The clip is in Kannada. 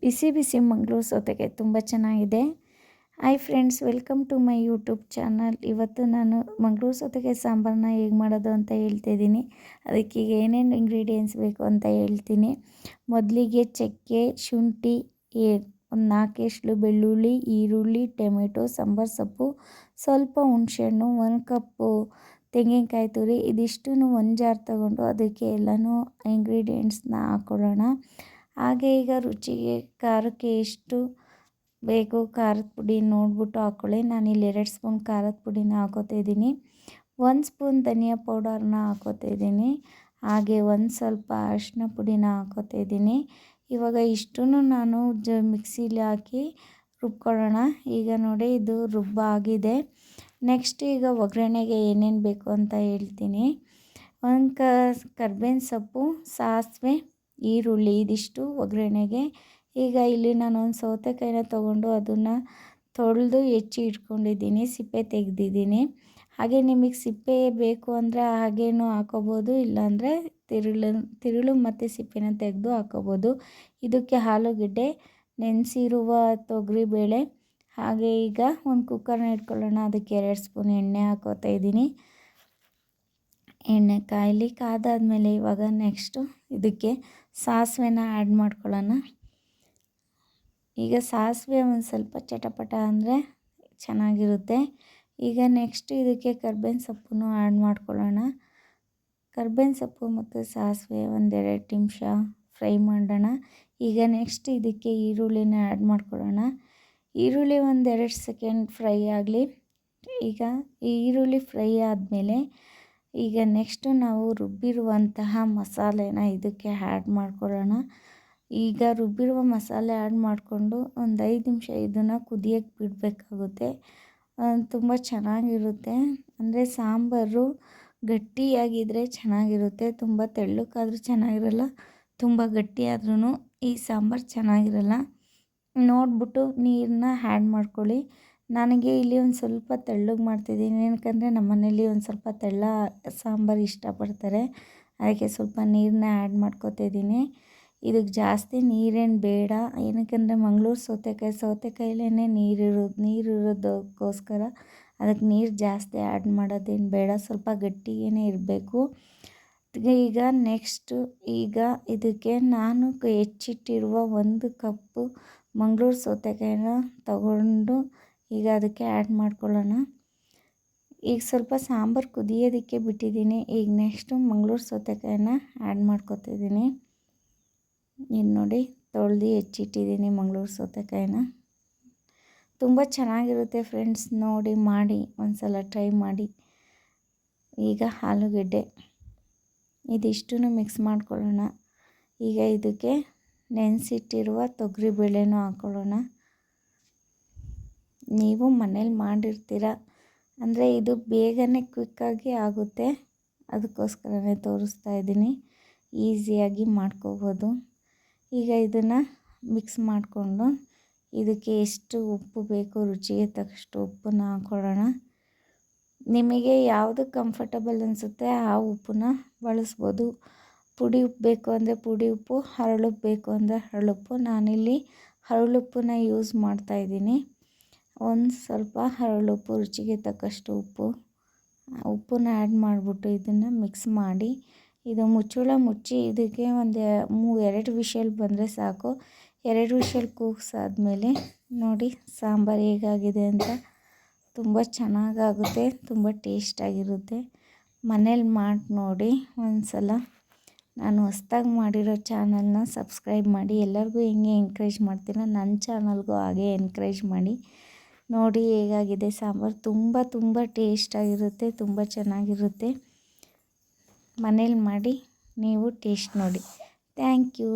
ಬಿಸಿ ಬಿಸಿ ಮಂಗಳೂರು ಸೌತೆಕಾಯಿ ತುಂಬ ಚೆನ್ನಾಗಿದೆ. Hi friends, welcome to my YouTube channel. ಇವತ್ತು ನಾನು ಮಂಗಳೂರು ಸೌತೆಕಾಯಿ ಸಾಂಬಾರನ್ನ ಹೇಗೆ ಮಾಡೋದು ಅಂತ ಹೇಳ್ತಾಯಿದ್ದೀನಿ. ಅದಕ್ಕೆ ಈಗ ಏನೇನು ಇಂಗ್ರೀಡಿಯೆಂಟ್ಸ್ ಬೇಕು ಅಂತ ಹೇಳ್ತೀನಿ. ಮೊದಲಿಗೆ ಚಕ್ಕೆ, ಶುಂಠಿ, ಒಂದು 4 ಎಸಳು ಬೆಳ್ಳುಳ್ಳಿ, ಈರುಳ್ಳಿ, ಟೊಮೆಟೊ, ಸಾಂಬಾರು ಸೊಪ್ಪು, ಸ್ವಲ್ಪ ಹುಣಸೆಹಣ್ಣು, 1 ಕಪ್ಪು ತೆಂಗಿನಕಾಯಿ ತುರಿ, ಇದಿಷ್ಟನ್ನು ಒಂದು ಜಾರ್ ತಗೊಂಡು ಅದಕ್ಕೆ ಎಲ್ಲನೂ ಇಂಗ್ರೀಡಿಯೆಂಟ್ಸ್ನ ಹಾಕ್ಕೊಳ್ಳೋಣ. ಹಾಗೆ ಈಗ ರುಚಿಗೆ ಖಾರಕ್ಕೆ ಎಷ್ಟು ಬೇಕು ಖಾರದ ಪುಡಿ ನೋಡಿಬಿಟ್ಟು ಹಾಕ್ಕೊಳ್ಳಿ. ನಾನಿಲ್ಲಿ 2 ಸ್ಪೂನ್ ಖಾರದ ಪುಡಿನ ಹಾಕೋತಾ ಇದ್ದೀನಿ. 1 ಸ್ಪೂನ್ ಧನಿಯಾ ಪೌಡರ್ನ ಹಾಕೋತಾ ಇದ್ದೀನಿ. ಹಾಗೆ ಒಂದು ಸ್ವಲ್ಪ ಅರಿಶಿನ ಪುಡಿನ ಹಾಕೋತಾ ಇದ್ದೀನಿ. ಇವಾಗ ಇಷ್ಟನ್ನು ನಾನು ಮಿಕ್ಸಿಲಿ ಹಾಕಿ ರುಬ್ಕೊಳ್ಳೋಣ. ಈಗ ನೋಡಿ, ಇದು ರುಬ್ಬಾಗಿದೆ. ನೆಕ್ಸ್ಟ್ ಈಗ ಒಗ್ಗರಣೆಗೆ ಏನೇನು ಬೇಕು ಅಂತ ಹೇಳ್ತೀನಿ. ಒಂದು ಕರ್ಬೇವಿನ ಸೊಪ್ಪು, ಸಾಸಿವೆ, ಈರುಳ್ಳಿ, ಇದಿಷ್ಟು ಒಗ್ಗರಣೆಗೆ. ಈಗ ಇಲ್ಲಿ ನಾನು ಒಂದು ಸೌತೆಕಾಯಿನ ತೊಗೊಂಡು ಅದನ್ನು ತೊಳೆದು ಹೆಚ್ಚಿ ಇಟ್ಕೊಂಡಿದ್ದೀನಿ, ಸಿಪ್ಪೆ ತೆಗೆದಿದ್ದೀನಿ. ಹಾಗೆ ನಿಮಗೆ ಸಿಪ್ಪೆ ಬೇಕು ಅಂದರೆ ಹಾಗೇನೂ ಹಾಕೋಬೋದು, ಇಲ್ಲಾಂದರೆ ತಿರುಳು ಮತ್ತು ಸಿಪ್ಪೆನ ತೆಗೆದು ಹಾಕೋಬೋದು. ಇದಕ್ಕೆ ಆಲೂಗೆಡ್ಡೆ, ನೆನೆಸಿರುವ ತೊಗರಿಬೇಳೆ. ಹಾಗೆ ಈಗ ಒಂದು ಕುಕ್ಕರ್ನ ಇಟ್ಕೊಳ್ಳೋಣ. ಅದಕ್ಕೆ 2 ಸ್ಪೂನ್ ಎಣ್ಣೆ ಹಾಕೋತಾ ಇದ್ದೀನಿ. ಎಣ್ಣೆ ಕಾಯಲಿ ಕಾದಾದಮೇಲೆ ಇವಾಗ ನೆಕ್ಸ್ಟು ಇದಕ್ಕೆ ಸಾಸಿವೆನ ಆ್ಯಡ್ ಮಾಡ್ಕೊಳ್ಳೋಣ. ಈಗ ಸಾಸಿವೆ ಒಂದು ಸ್ವಲ್ಪ ಚಟಪಟ ಅಂದರೆ ಚೆನ್ನಾಗಿರುತ್ತೆ. ಈಗ ನೆಕ್ಸ್ಟ್ ಇದಕ್ಕೆ ಕರ್ಬೇವಿನ ಸೊಪ್ಪನ್ನು ಆ್ಯಡ್ ಮಾಡ್ಕೊಳ್ಳೋಣ. ಕರ್ಬೇವಿನ ಸೊಪ್ಪು ಮತ್ತು ಸಾಸಿವೆ ಒಂದು 2 ನಿಮಿಷ ಫ್ರೈ ಮಾಡೋಣ. ಈಗ ನೆಕ್ಸ್ಟ್ ಇದಕ್ಕೆ ಈರುಳ್ಳಿನ ಆ್ಯಡ್ ಮಾಡ್ಕೊಳ್ಳೋಣ. ಈರುಳ್ಳಿ ಒಂದು 2 ಸೆಕೆಂಡ್ ಫ್ರೈ ಆಗಲಿ. ಈಗ ಈರುಳ್ಳಿ ಫ್ರೈ ಆದಮೇಲೆ ಈಗ ನೆಕ್ಸ್ಟು ನಾವು ರುಬ್ಬಿರುವಂತಹ ಮಸಾಲೆನ ಇದಕ್ಕೆ ಆ್ಯಡ್ ಮಾಡ್ಕೊಳ್ಳೋಣ. ಈಗ ರುಬ್ಬಿರುವ ಮಸಾಲೆ ಆ್ಯಡ್ ಮಾಡಿಕೊಂಡು ಒಂದು 5 ನಿಮಿಷ ಇದನ್ನು ಕುದಿಯೋಕ್ಕೆ ಬಿಡಬೇಕಾಗುತ್ತೆ. ತುಂಬ ಚೆನ್ನಾಗಿರುತ್ತೆ. ಅಂದರೆ ಸಾಂಬಾರು ಗಟ್ಟಿಯಾಗಿದ್ದರೆ ಚೆನ್ನಾಗಿರುತ್ತೆ, ತುಂಬ ತೆಳ್ಳಕ್ಕಾದ್ರೂ ಚೆನ್ನಾಗಿರಲ್ಲ, ತುಂಬ ಗಟ್ಟಿಯಾದ್ರೂ ಈ ಸಾಂಬಾರು ಚೆನ್ನಾಗಿರಲ್ಲ. ನೋಡಿಬಿಟ್ಟು ನೀರನ್ನ ಆ್ಯಡ್ ಮಾಡ್ಕೊಳ್ಳಿ. ನನಗೆ ಇಲ್ಲಿ ಒಂದು ಸ್ವಲ್ಪ ತೆಳ್ಳಗೆ ಮಾಡ್ತಿದ್ದೀನಿ, ಏನಕ್ಕಂದರೆ ನಮ್ಮ ಮನೇಲಿ ಒಂದು ಸ್ವಲ್ಪ ತೆಳ್ಳ ಸಾಂಬಾರು ಇಷ್ಟಪಡ್ತಾರೆ. ಅದಕ್ಕೆ ಸ್ವಲ್ಪ ನೀರನ್ನ ಆ್ಯಡ್ ಮಾಡ್ಕೊತಾ ಇದ್ದೀನಿ. ಇದಕ್ಕೆ ಜಾಸ್ತಿ ನೀರೇನು ಬೇಡ, ಏನಕ್ಕಂದರೆ ಮಂಗಳೂರು ಸೌತೆಕಾಯಿಲೇ ನೀರಿರೋದಕ್ಕೋಸ್ಕರ ಅದಕ್ಕೆ ನೀರು ಜಾಸ್ತಿ ಆ್ಯಡ್ ಮಾಡೋದೇನು ಬೇಡ, ಸ್ವಲ್ಪ ಗಟ್ಟಿಗೇ ಇರಬೇಕು. ಈಗ ನೆಕ್ಸ್ಟು ಈಗ ಇದಕ್ಕೆ ನಾನು ಹೆಚ್ಚಿಟ್ಟಿರುವ 1 ಕಪ್ಪು ಮಂಗಳೂರು ಸೌತೆಕಾಯಿನ ತಗೊಂಡು ಈಗ ಅದಕ್ಕೆ ಆ್ಯಡ್ ಮಾಡ್ಕೊಳ್ಳೋಣ. ಈಗ ಸ್ವಲ್ಪ ಸಾಂಬಾರು ಕುದಿಯೋದಕ್ಕೆ ಬಿಟ್ಟಿದ್ದೀನಿ. ಈಗ ನೆಕ್ಸ್ಟು ಮಂಗಳೂರು ಸೌತೆಕಾಯಿನ ಆ್ಯಡ್ ಮಾಡ್ಕೊತಿದ್ದೀನಿ. ಇದು ನೋಡಿ, ತೊಳೆದು ಹೆಚ್ಚಿಟ್ಟಿದ್ದೀನಿ ಮಂಗಳೂರು ಸೌತೆಕಾಯಿನ. ತುಂಬ ಚೆನ್ನಾಗಿರುತ್ತೆ ಫ್ರೆಂಡ್ಸ್, ನೋಡಿ ಮಾಡಿ ಒಂದು ಸಲ ಟ್ರೈ ಮಾಡಿ. ಈಗ ಆಲೂಗೆಡ್ಡೆ ಇದಿಷ್ಟನ್ನು ಮಿಕ್ಸ್ ಮಾಡ್ಕೊಳ್ಳೋಣ. ಈಗ ಇದಕ್ಕೆ ನೆನೆಸಿಟ್ಟಿರುವ ತೊಗರಿಬೇಳೆನೂ ಹಾಕ್ಕೊಳ್ಳೋಣ. ನೀವು ಮನೇಲಿ ಮಾಡಿರ್ತೀರ ಅಂದರೆ ಇದು ಬೇಗನೆ ಕ್ವಿಕ್ಕಾಗಿ ಆಗುತ್ತೆ, ಅದಕ್ಕೋಸ್ಕರನೇ ತೋರಿಸ್ತಾ ಇದ್ದೀನಿ. ಈಸಿಯಾಗಿ ಮಾಡ್ಕೋಬೋದು. ಈಗ ಇದನ್ನು ಮಿಕ್ಸ್ ಮಾಡಿಕೊಂಡು ಇದಕ್ಕೆ ಎಷ್ಟು ಉಪ್ಪು ಬೇಕು ರುಚಿಗೆ ತಕ್ಕಷ್ಟು ಉಪ್ಪನ್ನು ಹಾಕ್ಕೊಳ್ಳೋಣ. ನಿಮಗೆ ಯಾವುದು ಕಂಫರ್ಟಬಲ್ ಅನಿಸುತ್ತೆ ಆ ಉಪ್ಪನ್ನ ಬಳಸ್ಬೋದು. ಪುಡಿ ಉಪ್ಪು ಬೇಕು ಅಂದರೆ ಪುಡಿ ಉಪ್ಪು, ಹರಳುಪ್ಪು ಬೇಕು ಅಂದರೆ ಹರಳುಪ್ಪು. ನಾನಿಲ್ಲಿ ಹರಳುಪ್ಪನ್ನ ಯೂಸ್ ಮಾಡ್ತಾಯಿದ್ದೀನಿ. ಒಂದು ಸ್ವಲ್ಪ ಹರಳುಪ್ಪು, ರುಚಿಗೆ ತಕ್ಕಷ್ಟು ಉಪ್ಪನ್ನ ಆ್ಯಡ್ ಮಾಡಿಬಿಟ್ಟು ಇದನ್ನು ಮಿಕ್ಸ್ ಮಾಡಿ ಇದು ಮುಚ್ಚಳ ಮುಚ್ಚಿ ಇದಕ್ಕೆ ಒಂದು 2 ವಿಷಲ್ ಬಂದರೆ ಸಾಕು. 2 ವಿಷಲ್ ಕೂಗಿಸಾದ್ಮೇಲೆ ನೋಡಿ ಸಾಂಬಾರು ಹೇಗಾಗಿದೆ ಅಂತ. ತುಂಬ ಚೆನ್ನಾಗಾಗುತ್ತೆ, ತುಂಬ ಟೇಸ್ಟಾಗಿರುತ್ತೆ. ಮನೇಲಿ ಮಾಡಿ ನೋಡಿ ಒಂದು ಸಲ. ನಾನು ಹೊಸ್ದಾಗಿ ಮಾಡಿರೋ ಚಾನಲ್ನ ಸಬ್ಸ್ಕ್ರೈಬ್ ಮಾಡಿ. ಎಲ್ಲರಿಗೂ ಹೆಂಗೆ ಎನ್ಕರೇಜ್ ಮಾಡ್ತೀನೋ ನನ್ನ ಚಾನಲ್ಗೂ ಹಾಗೆ ಎನ್ಕರೇಜ್ ಮಾಡಿ. ನೋಡಿ ಹೇಗಾಗಿದೆ ಸಾಂಬಾರು, ತುಂಬ ಟೇಸ್ಟಾಗಿರುತ್ತೆ, ತುಂಬ ಚೆನ್ನಾಗಿರುತ್ತೆ. ಮನೇಲಿ ಮಾಡಿ ನೀವು ಟೇಸ್ಟ್ ನೋಡಿ. Thank you.